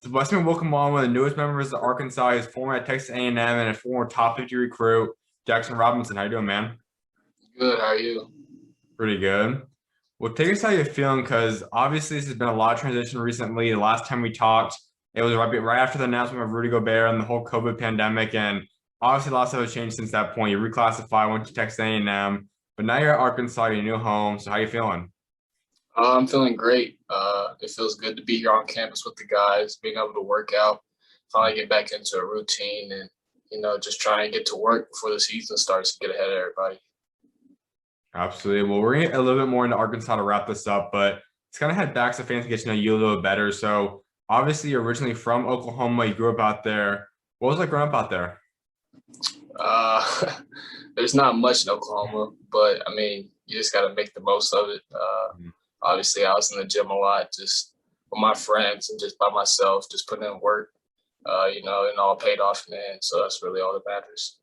So bless me and welcome on one of the newest members of Arkansas. He's former at Texas A&M and a former top 50 recruit, Jaxson Robinson. How you doing, man? Good, how are you? Pretty good. Well, take us how you're feeling because obviously this has been a lot of transition recently. The last time we talked, it was right after the announcement of Rudy Gobert and the whole COVID pandemic, and obviously lots of changed since that point. You reclassified, went to Texas A&M, but now you're at Arkansas, your new home. So how you feeling? I'm feeling great. It feels good to be here on campus with the guys, being able to work out, finally get back into a routine, and just try and get to work before the season starts to get ahead of everybody. Absolutely. Well, we're gonna get a little bit more into Arkansas to wrap this up, but it's kind of head back so fans can get to know you a little bit better. So obviously you're originally from Oklahoma, you grew up out there. What was it growing up out there? Uh, there's not much in Oklahoma, but I mean, you just got to make the most of it. Obviously, I was in the gym a lot, just with my friends and just by myself, just putting in work. And all paid off in the end. So that's really all that matters.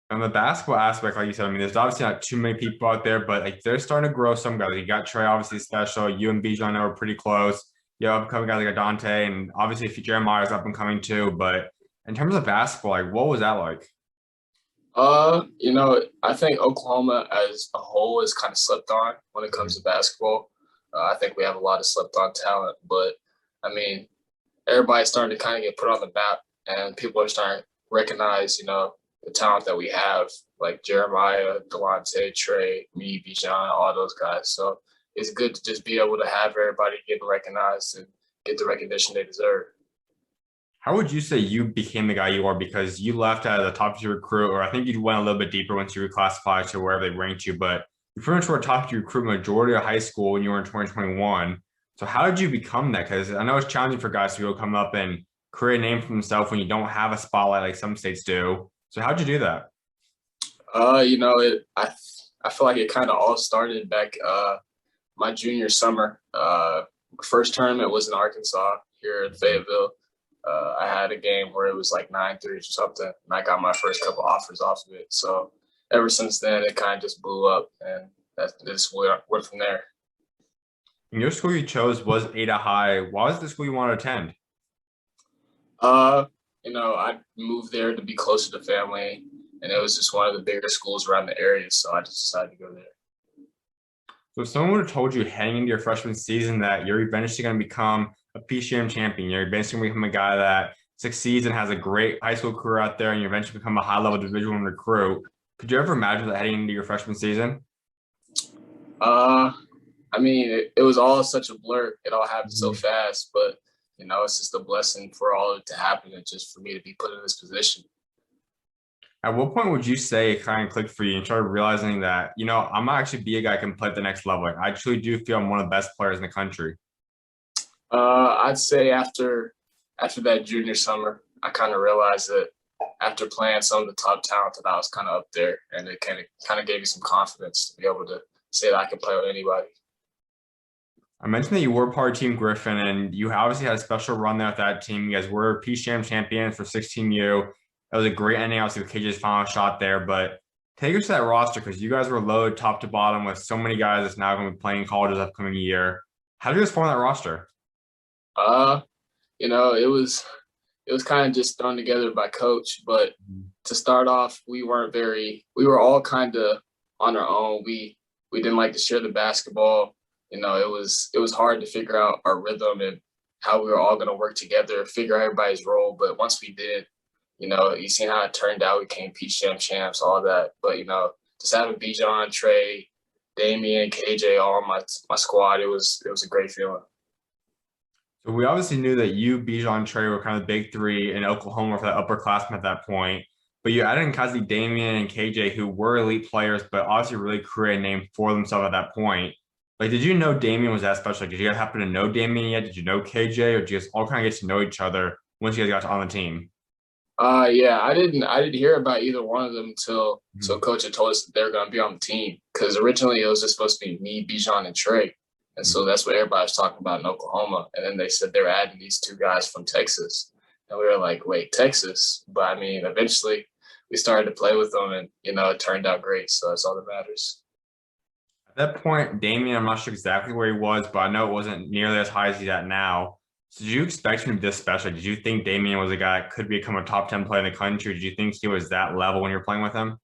On the basketball aspect, like you said, I mean, there's obviously not too many people out there, but like they're starting to grow some guys. You got Trey, obviously special. You and Bijan are pretty close. You have upcoming guys like Dante, and obviously if Jeremiah's up and coming too. But in terms of basketball, like what was that like? I think Oklahoma as a whole is kind of slept on when it comes to basketball. I think we have a lot of slept on talent, but I mean, everybody's starting to kind of get put on the map, and people are starting to recognize, the talent that we have, like Jeremiah, Delonte, Trey, me, Bijan, all those guys. So it's good to just be able to have everybody get recognized and get the recognition they deserve. How would you say you became the guy you are? Because you left as a top tier recruit, or I think you went a little bit deeper once you reclassified to wherever they ranked you, but you pretty much were a top tier recruit majority of high school when you were in 2021. So how did you become that? Because I know it's challenging for guys to go come up and create a name for themselves when you don't have a spotlight like some states do. So how'd you do that? I feel like it kind of all started back my junior summer. First tournament was in Arkansas here in Fayetteville. I had a game where it was like 9 threes or something, and I got my first couple offers off of it. So ever since then, it kind of just blew up, and that just went from there. And your school you chose was Ada High. Why was the school you wanted to attend? Uh, I moved there to be closer to family, and it was just one of the bigger schools around the area, so I just decided to go there. So if someone would have told you heading into your freshman season that you're eventually going to become a PCM champion, you're eventually going to become a guy that succeeds and has a great high school career out there, and you eventually become a high level Division One recruit, could you ever imagine that heading into your freshman season? Uh, I mean, it was all such a blur. It all happened so fast, but it's just a blessing for all of it to happen and just for me to be put in this position. At what point would you say it kind of clicked for you and started realizing that, I'm gonna actually be a guy who can play at the next level? Like, I truly do feel I'm one of the best players in the country. I'd say after that junior summer, I kind of realized that after playing some of the top talent that I was kind of up there, and it kind of gave me some confidence to be able to say that I can play with anybody. I mentioned that you were part of Team Griffin, and you obviously had a special run there with that team. You guys were PCM champions for 16U. That was a great ending, obviously, with KJ's final shot there. But take us to that roster because you guys were loaded top to bottom with so many guys that's now going to be playing college this upcoming year. How did you guys form that roster? Uh, it was kind of just thrown together by coach, but to start off, we were all kind of on our own. We didn't like to share the basketball. It was hard to figure out our rhythm and how we were all going to work together, figure out everybody's role. But once we did, you seen how it turned out. We came PCM champs, all that. But just having Bijan, Trey, Daimion, KJ, all my squad, it was a great feeling. So we obviously knew that you, Bijan, Trey were kind of the big three in Oklahoma for that upperclassmen at that point. But you added in Kazi, Daimion, and KJ, who were elite players, but obviously really created a name for themselves at that point. Like, did you know Daimion was that special? Like, did you guys happen to know Daimion yet? Did you know KJ, or did you guys all kind of get to know each other once you guys got on the team? Yeah, I didn't hear about either one of them until Mhm. so coach had told us that they're going to be on the team because originally it was just supposed to be me, Bijan, and Trey, and so that's what everybody was talking about in Oklahoma. And then they said they were adding these two guys from Texas, and we were like, wait, Texas? But I mean, eventually we started to play with them, and it turned out great. So that's all that matters. At that point, Daimion, I'm not sure exactly where he was, but I know it wasn't nearly as high as he's at now. So did you expect him to be this special? Did you think Daimion was a guy that could become a top 10 player in the country? Did you think he was that level when you were playing with him?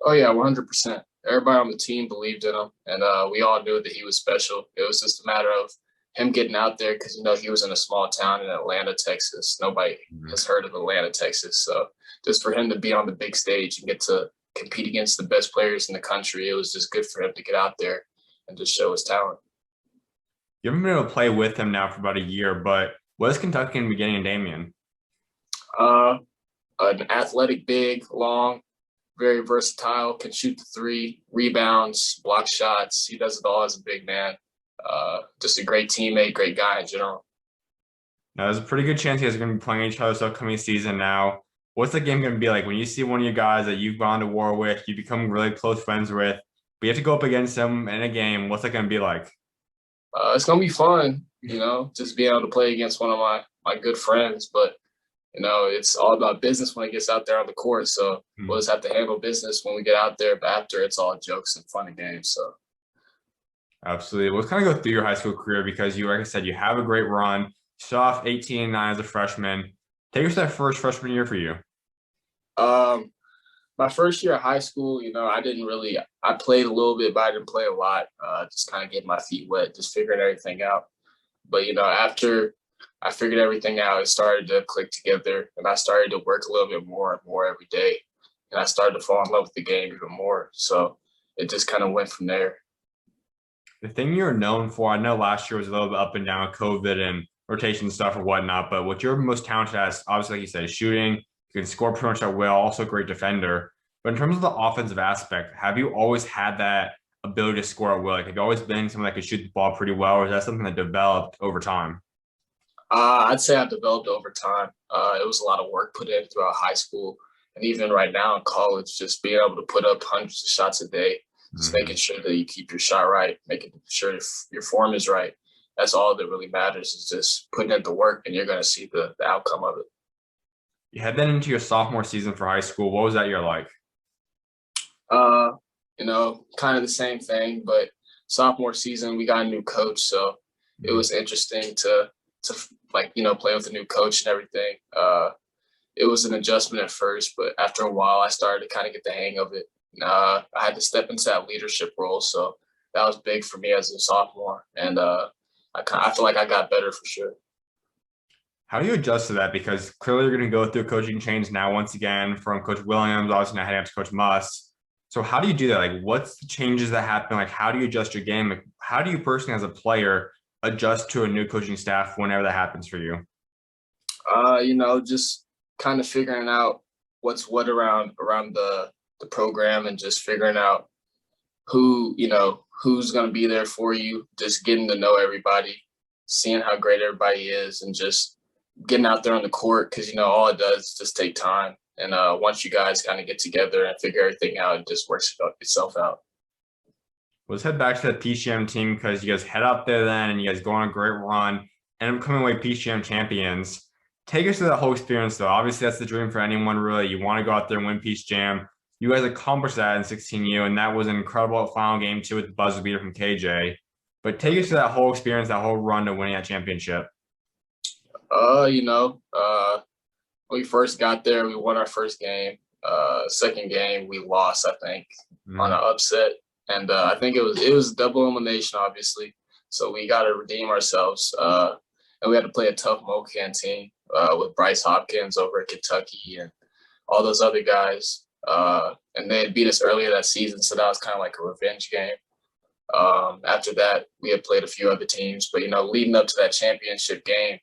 Oh yeah, 100%. Everybody on the team believed in him, and we all knew that he was special. It was just a matter of him getting out there because he was in a small town in Atlanta, Texas. Nobody Mhm. has heard of Atlanta, Texas. So just for him to be on the big stage and get to compete against the best players in the country, it was just good for him to get out there and just show his talent. You haven't been able to play with him now for about a year, but what is Kentucky in the beginning of Daimion? Uh, an athletic, big, long, very versatile, can shoot the three, rebounds, block shots. He does it all as a big man. Just a great teammate, great guy in general. Now, there's a pretty good chance you guys are going to be playing each other this upcoming season now. What's the game going to be like when you see one of your guys that you've gone to war with, you become really close friends with, but you have to go up against them in a game? What's that going to be like? It's gonna be fun, just being able to play against one of my good friends. But it's all about business when it gets out there on the court. So we'll just have to handle business when we get out there. But after, it's all jokes and fun and games. So Absolutely. Let's kind of go through your high school career because you, like I said, you have a great run. You started off 18-9 as a freshman. Take us to that first freshman year for you. um, my first year of high school, I didn't really. I played a little bit, but I didn't play a lot. Just kind of getting my feet wet, just figuring everything out. But after I figured everything out, it started to click together, and I started to work a little bit more and more every day, and I started to fall in love with the game even more. So it just kind of went from there. The thing you're known for, I know last year was a little bit up and down with COVID and rotation stuff or whatnot, but what you're most talented at is obviously, like you said, shooting. You can score pretty much at will, also a great defender. But in terms of the offensive aspect, have you always had that ability to score at will? Like, have you always been someone that could shoot the ball pretty well, or is that something that developed over time? I'd say I developed over time. It was a lot of work put in throughout high school, and even right now in college, just being able to put up hundreds of shots a day, just Mhm. making sure that you keep your shot right, making sure your form is right. That's all that really matters is just putting in the work, and you're going to see the outcome of it. You head then into your sophomore season for high school. What was that year like? Uh, kind of the same thing, but sophomore season we got a new coach, so it Mhm. was interesting to play with a new coach and everything. It was an adjustment at first, but after a while, I started to kind of get the hang of it. I had to step into that leadership role, so that was big for me as a sophomore, and I feel like I got better for sure. How do you adjust to that? Because clearly you're going to go through a coaching change now once again from Coach Williams, obviously now heading up to Coach Muss. So how do you do that? Like, what's the changes that happen? Like, how do you adjust your game? Like, how do you personally, as a player, adjust to a new coaching staff whenever that happens for you? Just kind of figuring out what's what around the program and just figuring out who's going to be there for you, just getting to know everybody, seeing how great everybody is, and just getting out there on the court because all it does is just take time. And once you guys kind of get together and figure everything out, it just works itself out. Let's head back to the PCM team because you guys head up there then and you guys go on a great run and I'm coming away PCM champions. Take us to that whole experience though. Obviously, that's the dream for anyone really. You want to go out there and win Peach Jam. You guys accomplished that in 16U, and that was an incredible final game too with the buzzer beater from KJ. But take us to that whole experience, that whole run to winning that championship. Uh, you know, uh, when we first got there, we won our first game. Second game, we lost, I think, on Mhm. an upset, and I think it was double elimination, obviously. So we got to redeem ourselves, and we had to play a tough MoCan team with Bryce Hopkins over at Kentucky and all those other guys. And they had beat us earlier that season, so that was kind of like a revenge game. After that, we had played a few other teams, but leading up to that championship game,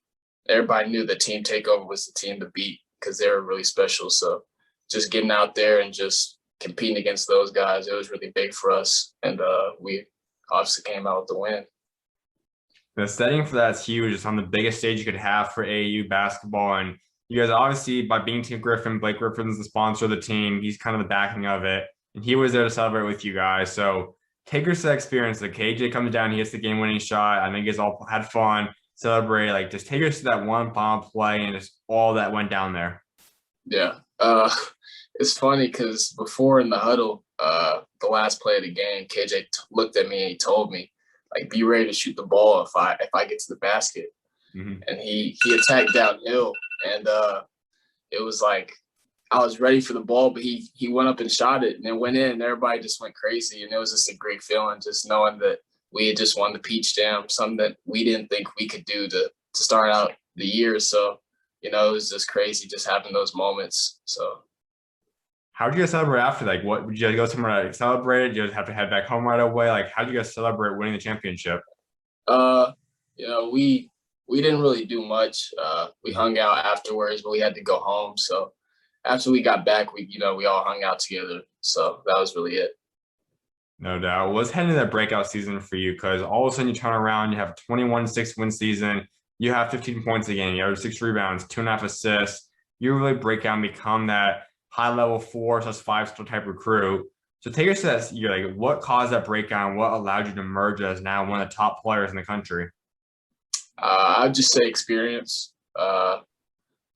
everybody knew the Team Takeover was the team to beat because they were really special. So just getting out there and just competing against those guys, it was really big for us, and we obviously came out with the win. The setting for that is huge. It's on the biggest stage you could have for AAU basketball. And you guys obviously, by being Team Griffin, Blake Griffin's the sponsor of the team. He's kind of the backing of it. And he was there to celebrate with you guys. So take us to that experience. The KJ comes down, he hits the game winning shot. I think you guys all had fun, celebrate. Like just take us to that one final play and just all that went down there. Yeah. It's funny because before in the huddle, the last play of the game, KJ looked at me and he told me, like, be ready to shoot the ball if I get to the basket. Mm-hmm. and he attacked downhill, and it was like I was ready for the ball, but he went up and shot it, and it went in, and everybody just went crazy, and it was just a great feeling, just knowing that we had just won the Peach Jam, something that we didn't think we could do to start out the year. So, it was just crazy just having those moments. So. How did you guys celebrate after? Like, what did you guys go somewhere to celebrate? Did you guys have to head back home right away? Like, how did you guys celebrate winning the championship? Uh, we didn't really do much. We hung out afterwards, but we had to go home. So after we got back, we all hung out together. So that was really it. No doubt. Well, let's head into that breakout season for you, because all of a sudden you turn around, you have a 21-6 win season, you have 15 points a game, you have 6 rebounds, 2.5 assists. You really break out and become that high level 4/5 star type recruit. So take us to that year. Like, what caused that breakdown? What allowed you to emerge as now one of the top players in the country? I'd just say experience.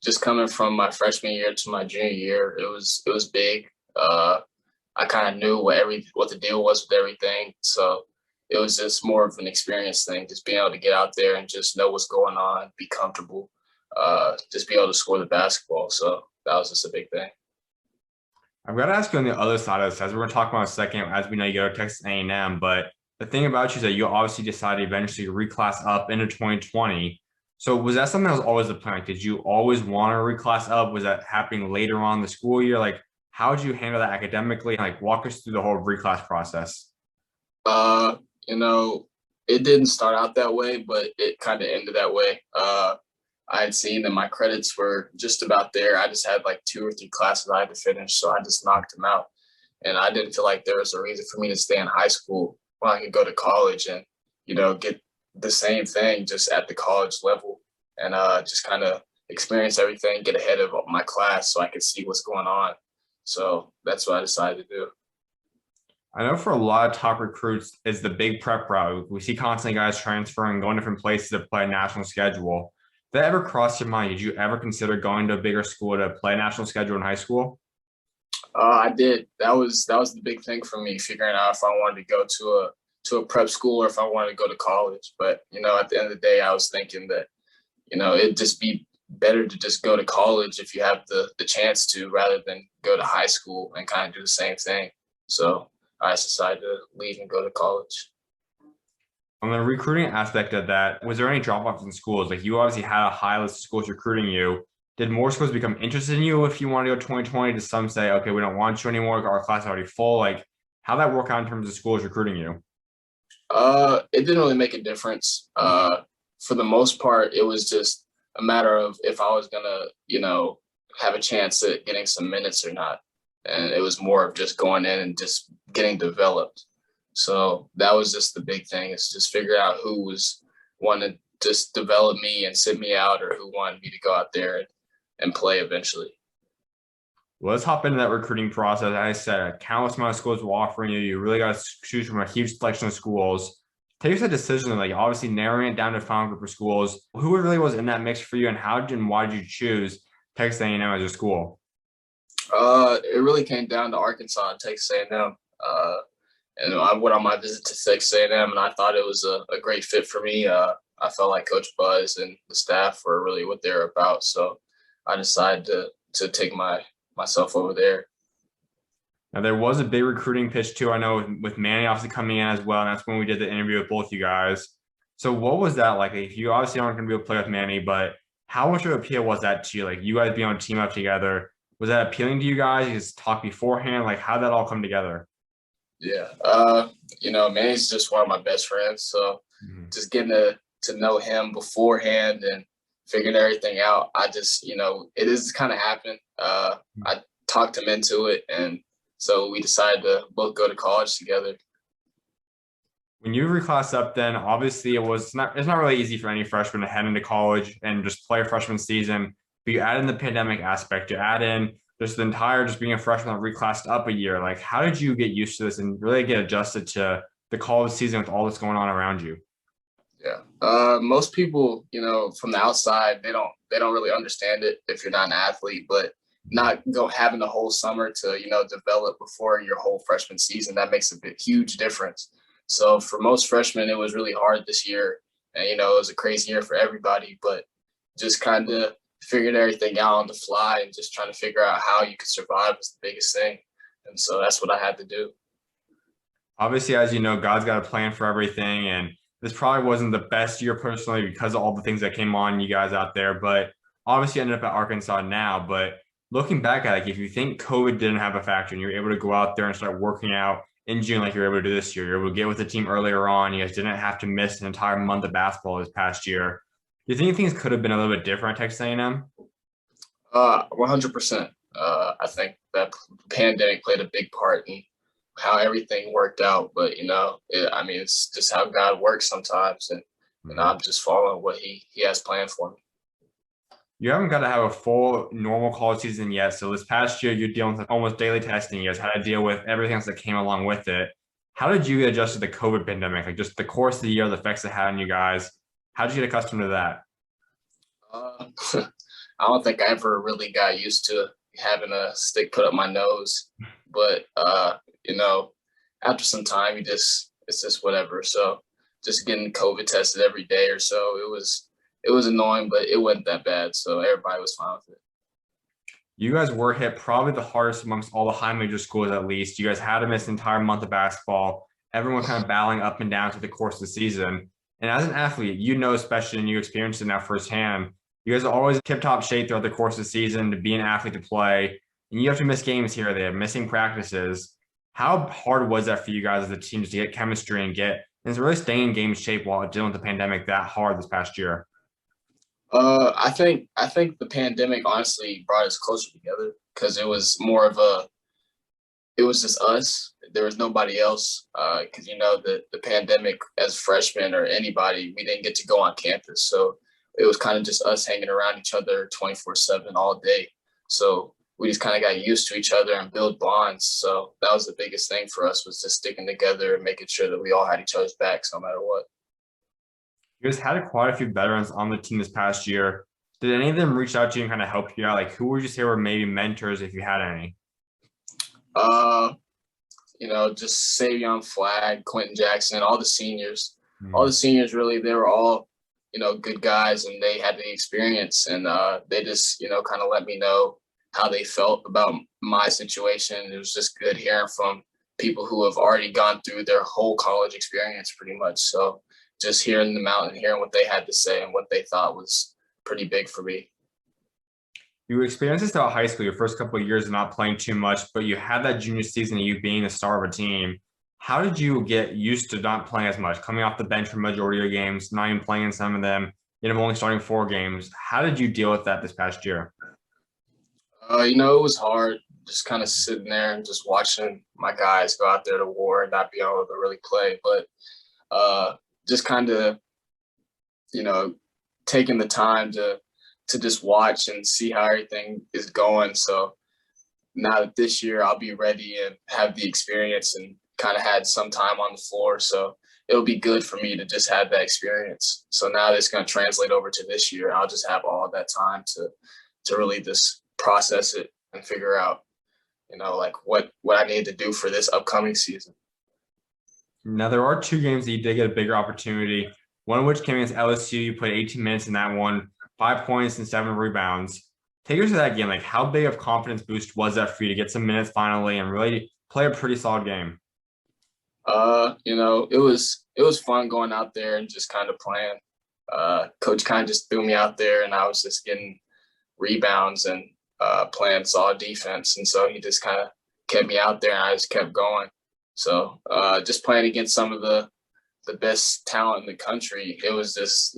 Just coming from my freshman year to my junior year, it was big. I kind of knew what the deal was with everything, so it was just more of an experience thing. Just being able to get out there and just know what's going on, be comfortable, just be able to score the basketball. So that was just a big thing. I've got to ask you on the other side of this, as we're going to talk about in a second, as we know, you go to Texas A&M, but the thing about you is that you obviously decided eventually to reclass up into 2020. So was that something that was always the plan? Like, did you always want to reclass up? Was that happening later on in the school year? Like, how did you handle that academically? Like, walk us through the whole reclass process. Uh, it didn't start out that way, but it kind of ended that way. I had seen that my credits were just about there. I just had like 2 or 3 classes I had to finish, so I just knocked them out. And I didn't feel like there was a reason for me to stay in high school when I could go to college and, get the same thing just at the college level, and just kind of experience everything, get ahead of my class so I could see what's going on. So that's what I decided to do. I know for a lot of top recruits, is the big prep route. We see constantly guys transferring, going different places to play a national schedule. Did that ever cross your mind? Did you ever consider going to a bigger school to play a national schedule in high school? I did. That was the big thing for me, figuring out if I wanted to go to a prep school or if I wanted to go to college. But at the end of the day, I was thinking that it'd just be better to just go to college if you have the chance to, rather than go to high school and kind of do the same thing. So I decided to leave and go to college. On the recruiting aspect of that, was there any drop-offs in schools? Like, you obviously had a high list of schools recruiting you. Did more schools become interested in you if you want to go 2020? Did some say, okay, we don't want you anymore, our class is already full? Like, how'd that work out in terms of schools recruiting you? It didn't really make a difference. For the most part, it was just a matter of if I was gonna, have a chance at getting some minutes or not. And it was more of just going in and just getting developed. So that was just the big thing, is just figure out who was wanting to just develop me and sit me out, or who wanted me to go out there and play eventually. Well, let's hop into that recruiting process. As I said, a countless amount of schools were offering you. You really got to choose from a huge selection of schools. Take that decision, like obviously narrowing it down to a final group of schools. Who really was in that mix for you, and why did you choose Texas A&M as your school? It really came down to Arkansas and Texas A&M. And I went on my visit to Texas A&M, and I thought it was a great fit for me. I felt like Coach Buzz and the staff were really what they're about. So I decided to take myself over there. Now, there was a big recruiting pitch too. I know with Manny obviously coming in as well, and that's when we did the interview with both you guys. So what was that like? If you obviously aren't going to be able to play with Manny, but how much of an appeal was that to you? Like, you guys being on a team up together, was that appealing to you guys? You just talk beforehand? Like, how'd that all come together? Yeah. Manny's just one of my best friends. So just getting to know him beforehand and figuring everything out, I just, it is kind of happened. I talked him into it, and so we decided to both go to college together. When you reclassed up, then obviously it's not really easy for any freshman to head into college and just play a freshman season. But you add in the pandemic aspect, you add in just being a freshman that reclassed up a year. Like, how did you get used to this and really get adjusted to the college season with all that's going on around you? Yeah. Most people, from the outside, they don't really understand it if you're not an athlete, but not having the whole summer to, develop before your whole freshman season, that makes a huge difference. So for most freshmen, it was really hard this year. And, it was a crazy year for everybody, but just kind of figured everything out on the fly and just trying to figure out how you could survive was the biggest thing. And so that's what I had to do. Obviously, as you know, God's got a plan for everything. And this probably wasn't the best year personally because of all the things that came on you guys out there. But obviously, you ended up at Arkansas now. But looking back at it, if you think COVID didn't have a factor and you're able to go out there and start working out in June like you're able to do this year, you're able to get with the team earlier on, you guys didn't have to miss an entire month of basketball this past year. Do you think things could have been a little bit different at Texas A&M? 100%. I think that pandemic played a big part in how everything worked out. But, it's just how God works sometimes. And, I'm just following what he has planned for me. You haven't got to have a full normal college season yet. So this past year, you're dealing with almost daily testing. You guys had to deal with everything else that came along with it. How did you get adjusted to the COVID pandemic? Like just the course of the year, the effects it had on you guys. How did you get accustomed to that? Uh, I don't think I ever really got used to having a stick put up my nose. But, after some time, it's just whatever. So just getting COVID tested every day or so, it was annoying, but it wasn't that bad. So everybody was fine with it. You guys were hit probably the hardest amongst all the high major schools, at least. You guys had to miss an entire month of basketball. Everyone kind of battling up and down through the course of the season. And as an athlete, especially, and you experienced it now firsthand, you guys are always tip-top shape throughout the course of the season to be an athlete to play. And you have to miss games here or there, missing practices. How hard was that for you guys as a team to get chemistry and really stay in game shape while dealing with the pandemic that hard this past year? I think the pandemic honestly brought us closer together because it was it was just us. There was nobody else because the pandemic as freshmen or anybody, we didn't get to go on campus, so it was kind of just us hanging around each other 24/7 all day. So we just kind of got used to each other and build bonds. So that was the biggest thing for us, was just sticking together and making sure that we all had each other's backs no matter what. You guys had quite a few veterans on the team this past year. Did any of them reach out to you and kind of help you out? Like, who would you say were maybe mentors if you had any? Uh, just Savion Flag, Quentin Jackson, all the seniors. All the seniors, really, they were all, good guys, and they had the experience. And they just, kind of let me know how they felt about my situation. It was just good hearing from people who have already gone through their whole college experience pretty much. So just hearing them out and hearing what they had to say and what they thought was pretty big for me. You experienced this throughout high school, your first couple of years of not playing too much, but you had that junior season of you being the star of a team. How did you get used to not playing as much, coming off the bench for majority of your games, not even playing in some of them, only starting 4 games? How did you deal with that this past year? It was hard just kind of sitting there and just watching my guys go out there to war and not be able to really play. But just kind of, taking the time to just watch and see how everything is going. So now that this year I'll be ready and have the experience and kind of had some time on the floor. So it'll be good for me to just have that experience. So now that's going to translate over to this year. I'll just have all that time to really just process it and figure out, like what I need to do for this upcoming season. Now, there are 2 games that you did get a bigger opportunity, one of which came against LSU. You played 18 minutes in that one, 5 points and 7 rebounds. Take us to that game. Like, how big of confidence boost was that for you to get some minutes finally and really play a pretty solid game? It was fun going out there and just kind of playing. Coach kind of just threw me out there, and I was just getting rebounds and playing solid defense. And so he just kind of kept me out there, and I just kept going. So just playing against some of the best talent in the country, it was just,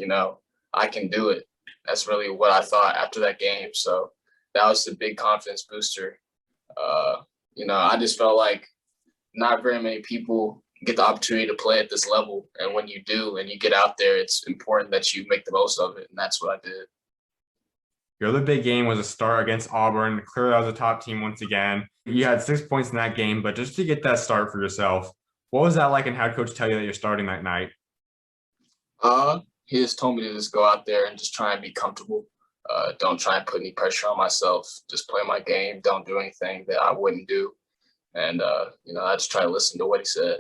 I can do it. That's really what I thought after that game. So that was a big confidence booster. I just felt like not very many people get the opportunity to play at this level. And when you do and you get out there, it's important that you make the most of it. And that's what I did. Your other big game was a start against Auburn. Clearly, that was a top team once again. You had 6 points in that game, but just to get that start for yourself, what was that like, and how did coach tell you that you're starting that night? He just told me to just go out there and just try and be comfortable. Don't try and put any pressure on myself. Just play my game. Don't do anything that I wouldn't do. And, I just try to listen to what he said.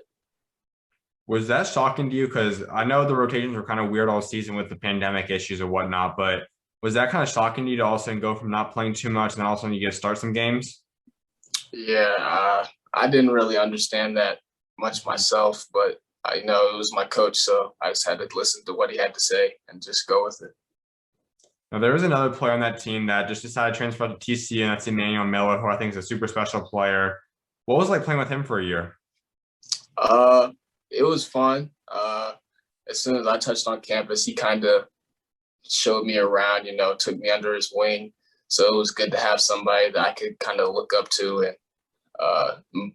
Was that shocking to you? Because I know the rotations were kind of weird all season with the pandemic issues or whatnot, but was that kind of shocking to you to all of a sudden go from not playing too much and then all of a sudden you get to start some games? Yeah, I didn't really understand that much myself, but I know it was my coach, so I just had to listen to what he had to say and just go with it. Now, there was another player on that team that just decided to transfer to TCU, and that's Emmanuel Miller, who I think is a super special player. What was it like playing with him for a year? Uh, it was fun. As soon as I touched on campus, he kind of showed me around, took me under his wing. So it was good to have somebody that I could kind of look up to and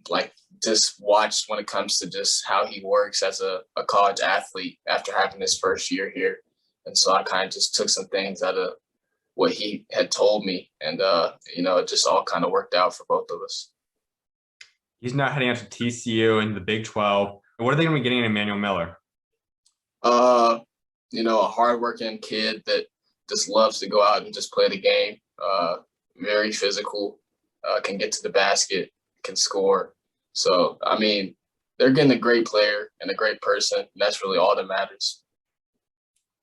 like just watch when it comes to just how he works as a college athlete after having his first year here. And so I kind of just took some things out of what he had told me. And, it just all kind of worked out for both of us. He's now heading out to TCU in the Big 12. What are they going to be getting in Emmanuel Miller? Uh, a hardworking kid that just loves to go out and just play the game. Very physical, can get to the basket, can score. So, I mean, they're getting a great player and a great person. That's really all that matters.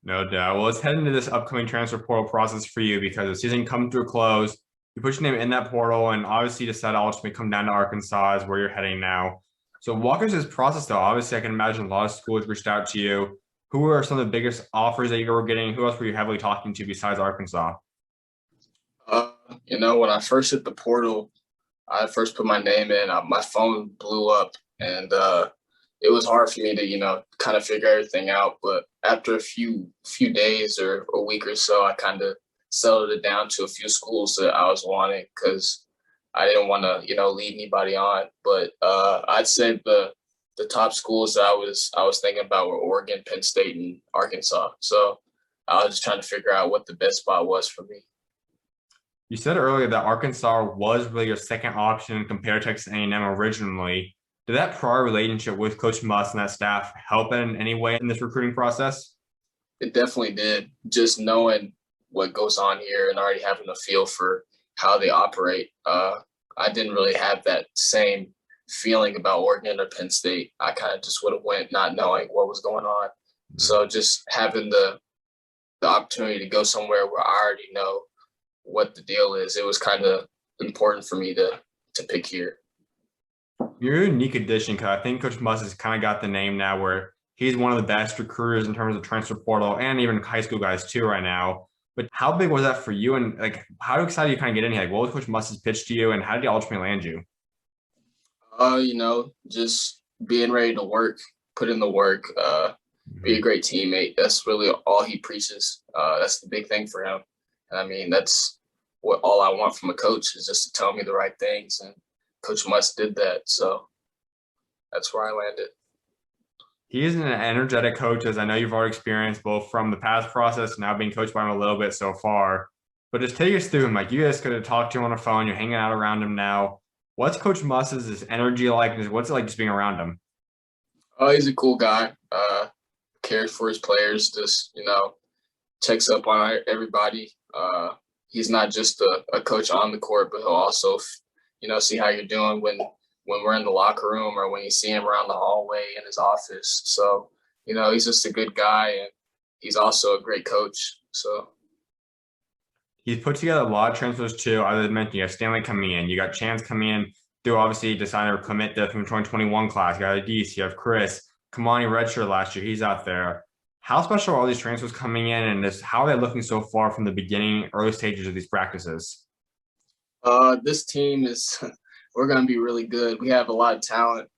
No doubt. Well, let's head into this upcoming transfer portal process for you because the season comes to a close. You put your name in that portal, and obviously you decide to ultimately come down to Arkansas is where you're heading now. So walk us through this process, though. Obviously, I can imagine a lot of schools reached out to you. Who are some of the biggest offers that you were getting? Who else were you heavily talking to besides Arkansas? When I first hit the portal, I first put my name in, my phone blew up, and it was hard for me to, kind of figure everything out. But after a few days or a week or so, I kind of settled it down to a few schools that I was wanting because I didn't want to, lead anybody on. But I'd say the top schools that I was thinking about were Oregon, Penn State, and Arkansas. So I was just trying to figure out what the best spot was for me. You said earlier that Arkansas was really your second option compared to Texas A&M originally. Did that prior relationship with Coach Muss and that staff help in any way in this recruiting process? It definitely did. Just knowing what goes on here and already having a feel for how they operate. I didn't really have that same feeling about Oregon or Penn State. I kind of just would have went not knowing what was going on. Mm-hmm. So just having the opportunity to go somewhere where I already know what the deal is, it was kind of important for me to pick here. You're a unique addition because I think Coach Muss has kind of got the name now where he's one of the best recruiters in terms of transfer portal and even high school guys too right now. But how big was that for you? And like, how excited you kind of get in here? Like, what was Coach Muss's pitch to you and how did he ultimately land you? Just being ready to work, put in the work, be a great teammate. That's really all he preaches. That's the big thing for him. And I mean, that's what all I want from a coach is just to tell me the right things. And Coach Muss did that. So that's where I landed. He is an energetic coach, as I know you've already experienced both from the past process and now being coached by him a little bit so far. But just take us through him. Like you guys could have talked to him on the phone. You're hanging out around him now. What's Coach Muss's energy like? What's it like just being around him? Oh, he's a cool guy. Cares for his players. Just checks up on everybody. He's not just a coach on the court, but he'll also see how you're doing when we're in the locker room or when you see him around the hallway in his office. So, he's just a good guy and he's also a great coach. So he's put together a lot of transfers too. As I mentioned, you have Stanley coming in, you got Chance coming in through obviously deciding to commit from 2021 class. You got Adise, you have Chris, Kamani redshirt last year, he's out there. How special are all these transfers coming in and how are they looking so far from the beginning, early stages of these practices? This team is we're going to be really good. We have a lot of talent.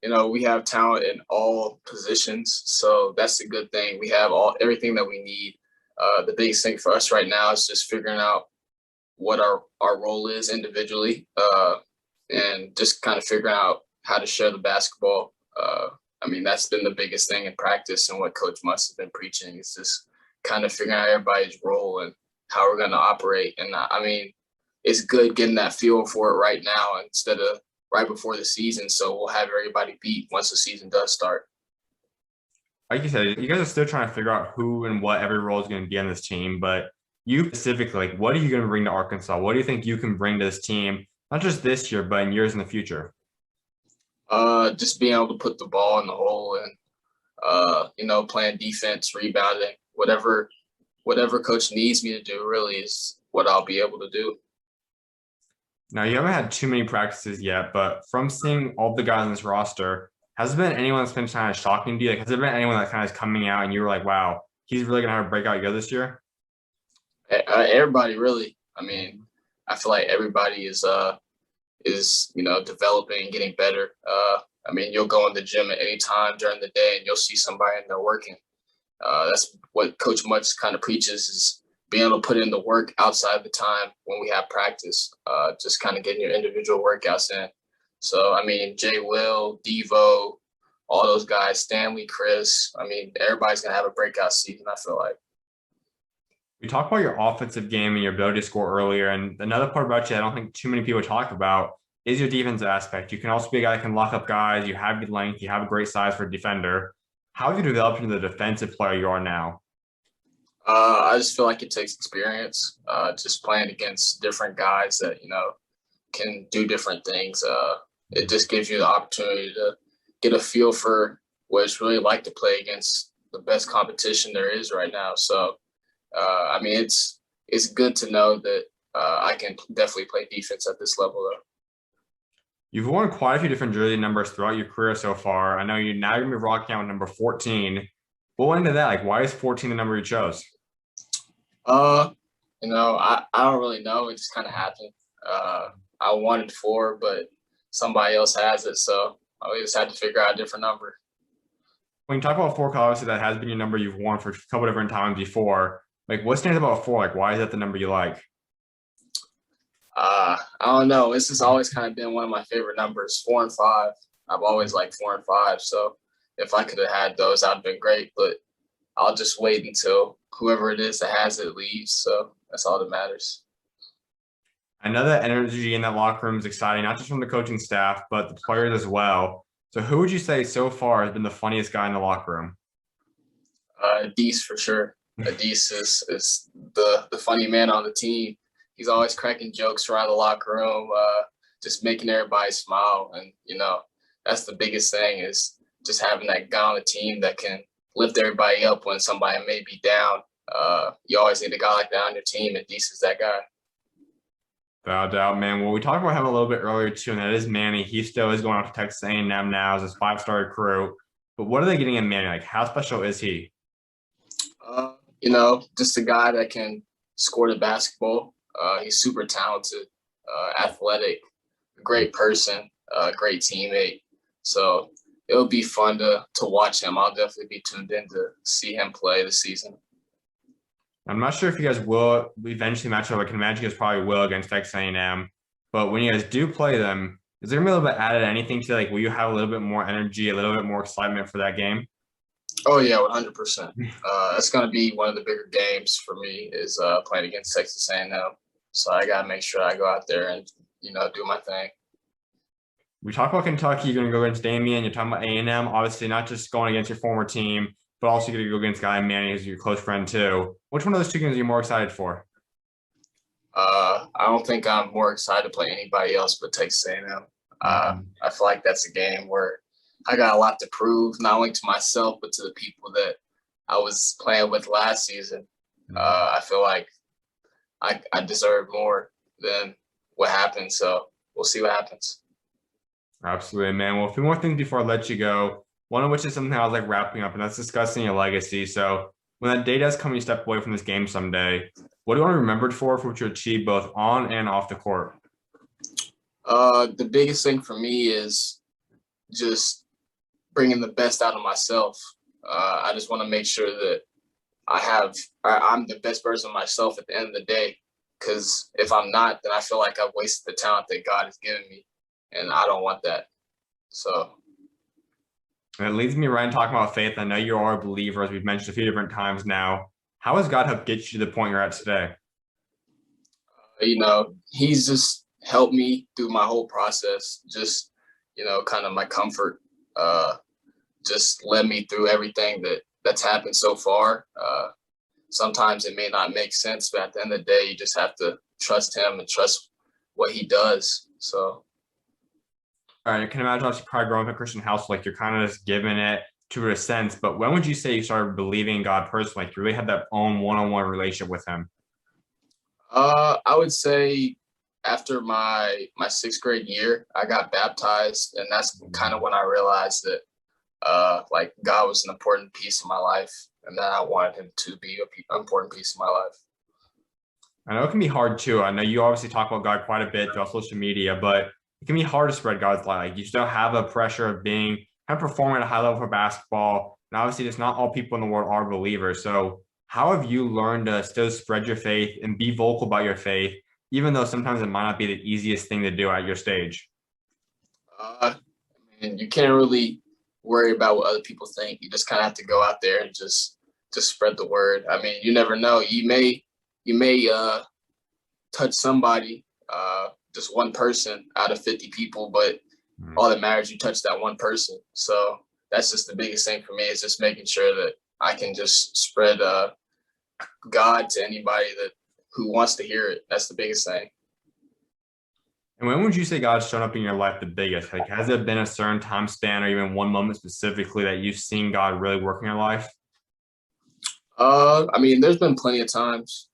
We have talent in all positions, so that's a good thing. We have everything that we need. The biggest thing for us right now is just figuring out what our role is individually, and just kind of figuring out how to share the basketball. That's been the biggest thing in practice, and what Coach Muss has been preaching is just kind of figuring out everybody's role and how we're going to operate. And it's good getting that feel for it right now instead of right before the season. So we'll have everybody beat once the season does start. Like you said, you guys are still trying to figure out who and what every role is going to be on this team. But you specifically, like, what are you going to bring to Arkansas? What do you think you can bring to this team, not just this year, but in years in the future? Just being able to put the ball in the hole and playing defense, rebounding, whatever coach needs me to do really is what I'll be able to do. Now, you haven't had too many practices yet, but from seeing all the guys on this roster, has there been anyone that's been kind of shocking to you? Like, has there been anyone that kind of is coming out and you were like, wow, he's really going to have a breakout year this year? Everybody really. I mean, I feel like everybody is developing and getting better. I mean, you'll go in the gym at any time during the day and you'll see somebody in there working. That's what Coach Much kind of preaches is being able to put in the work outside the time when we have practice, just kind of getting your individual workouts in. So, I mean, Jay Will, Devo, all those guys, Stanley, Chris, I mean, everybody's going to have a breakout season, I feel like. We talked about your offensive game and your ability to score earlier. And another part about you I don't think too many people talk about is your defensive aspect. You can also be a guy that can lock up guys. You have good length. You have a great size for a defender. How have you developed into the defensive player you are now? I just feel like it takes experience, just playing against different guys that, can do different things. It just gives you the opportunity to get a feel for what it's really like to play against the best competition there is right now. So, I mean, it's good to know that I can definitely play defense at this level, though. You've worn quite a few different jersey numbers throughout your career so far. I know you're now going to be rocking out with number 14. What went into that? Like, why is 14 the number you chose? I don't really know. It just kind of happened. I wanted 4, but somebody else has it, so I just had to figure out a different number. When you talk about 4, obviously that has been your number you've worn for a couple different times before. Like, what stands about 4? Like, why is that the number you like? I don't know. It's just always kind of been one of my favorite numbers, 4 and 5. I've always liked 4 and 5. So if I could have had those, that'd have been great. But I'll just wait until whoever it is that has it leaves. So that's all that matters. I know that energy in that locker room is exciting, not just from the coaching staff, but the players as well. So who would you say so far has been the funniest guy in the locker room? Deese for sure. Deese is the funny man on the team. He's always cracking jokes around the locker room, just making everybody smile. And, that's the biggest thing is just having that guy on the team that can lift everybody up when somebody may be down. You always need a guy like that on your team, and Deese is that guy. Without doubt, man. Well, we talked about him a little bit earlier too, and that is Manny. He still is going off to Texas A&M now as his 5-star recruit. But what are they getting in Manny? Like, how special is he? Just a guy that can score the basketball. He's super talented, athletic, great person, great teammate. So it'll be fun to watch him. I'll definitely be tuned in to see him play this season. I'm not sure if you guys will eventually match up. I can imagine you guys probably will against Texas A&M. But when you guys do play them, is there going to be a little bit added anything to like, will you have a little bit more energy, a little bit more excitement for that game? Oh, yeah, 100%. That's going to be one of the bigger games for me is playing against Texas A&M. So I got to make sure I go out there and, do my thing. We talk about Kentucky, you're going to go against Daimion. You're talking about A&M, obviously not just going against your former team, but also you're going to go against Guy Manny, who's your close friend too. Which one of those 2 games are you more excited for? I don't think I'm more excited to play anybody else but Texas A&M. I feel like that's a game where I got a lot to prove, not only to myself, but to the people that I was playing with last season. I feel like I deserve more than what happened. So we'll see what happens. Absolutely, man. Well, a few more things before I let you go. One of which is something I was like wrapping up, and that's discussing your legacy. So when that day does come, you step away from this game someday. What do you want to be remembered for what you achieved both on and off the court? The biggest thing for me is just bringing the best out of myself. I just want to make sure that I'm the best version of myself at the end of the day. Because if I'm not, then I feel like I've wasted the talent that God has given me, and I don't want that. So. And it leads me right in talking about faith. I know you are a believer, as we've mentioned a few different times now. How has God helped get you to the point you're at today? He's just helped me through my whole process. Just, kind of my comfort. Just led me through everything that's happened so far. Sometimes it may not make sense, but at the end of the day, you just have to trust him and trust what he does. So. All right, I can imagine obviously probably growing up in a Christian house, like you're kind of just giving it to a sense. But when would you say you started believing in God personally? Like you really had that own one-on-one relationship with Him? I would say after my sixth grade year, I got baptized, and that's kind of when I realized that like God was an important piece of my life, and that I wanted Him to be an important piece of my life. I know it can be hard too. I know you obviously talk about God quite a bit throughout social media, but it can be hard to spread God's light. Like you still have a pressure of being kind of performing at a high level for basketball. And obviously, just not all people in the world are believers. So, how have you learned to still spread your faith and be vocal about your faith, even though sometimes it might not be the easiest thing to do at your stage? I mean, you can't really worry about what other people think. You just kind of have to go out there and just spread the word. I mean, you never know. You may touch somebody, just one person out of 50 people, but all that matters, you touch that one person. So that's just the biggest thing for me, is just making sure that I can just spread God to anybody that who wants to hear it. That's the biggest thing. And when would you say God's shown up in your life the biggest? Like, has there been a certain time span or even one moment specifically that you've seen God really work in your life? I mean, there's been plenty of times.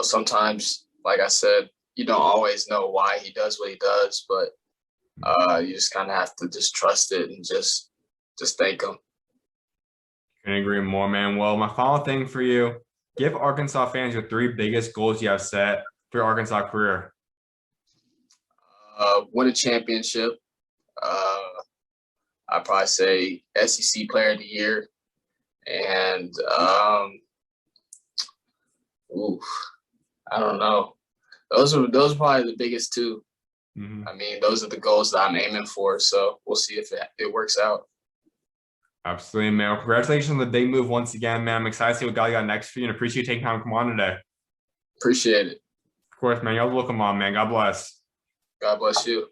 Sometimes, like I said, you don't always know why He does what He does, but you just kind of have to just trust it and just thank Him. Couldn't agree more, man. Well, my final thing for you, give Arkansas fans your three biggest goals you have set for your Arkansas career. Win a championship. I'd probably say SEC Player of the Year, and I don't know. Those are probably the biggest two. I mean, those are the goals that I'm aiming for. So we'll see if it works out. Absolutely, man. Well, congratulations on the big move once again, man. I'm excited to see what God you got next for you and appreciate you taking time to come on today. Appreciate it. Of course, man. You're welcome on, man. God bless. God bless you.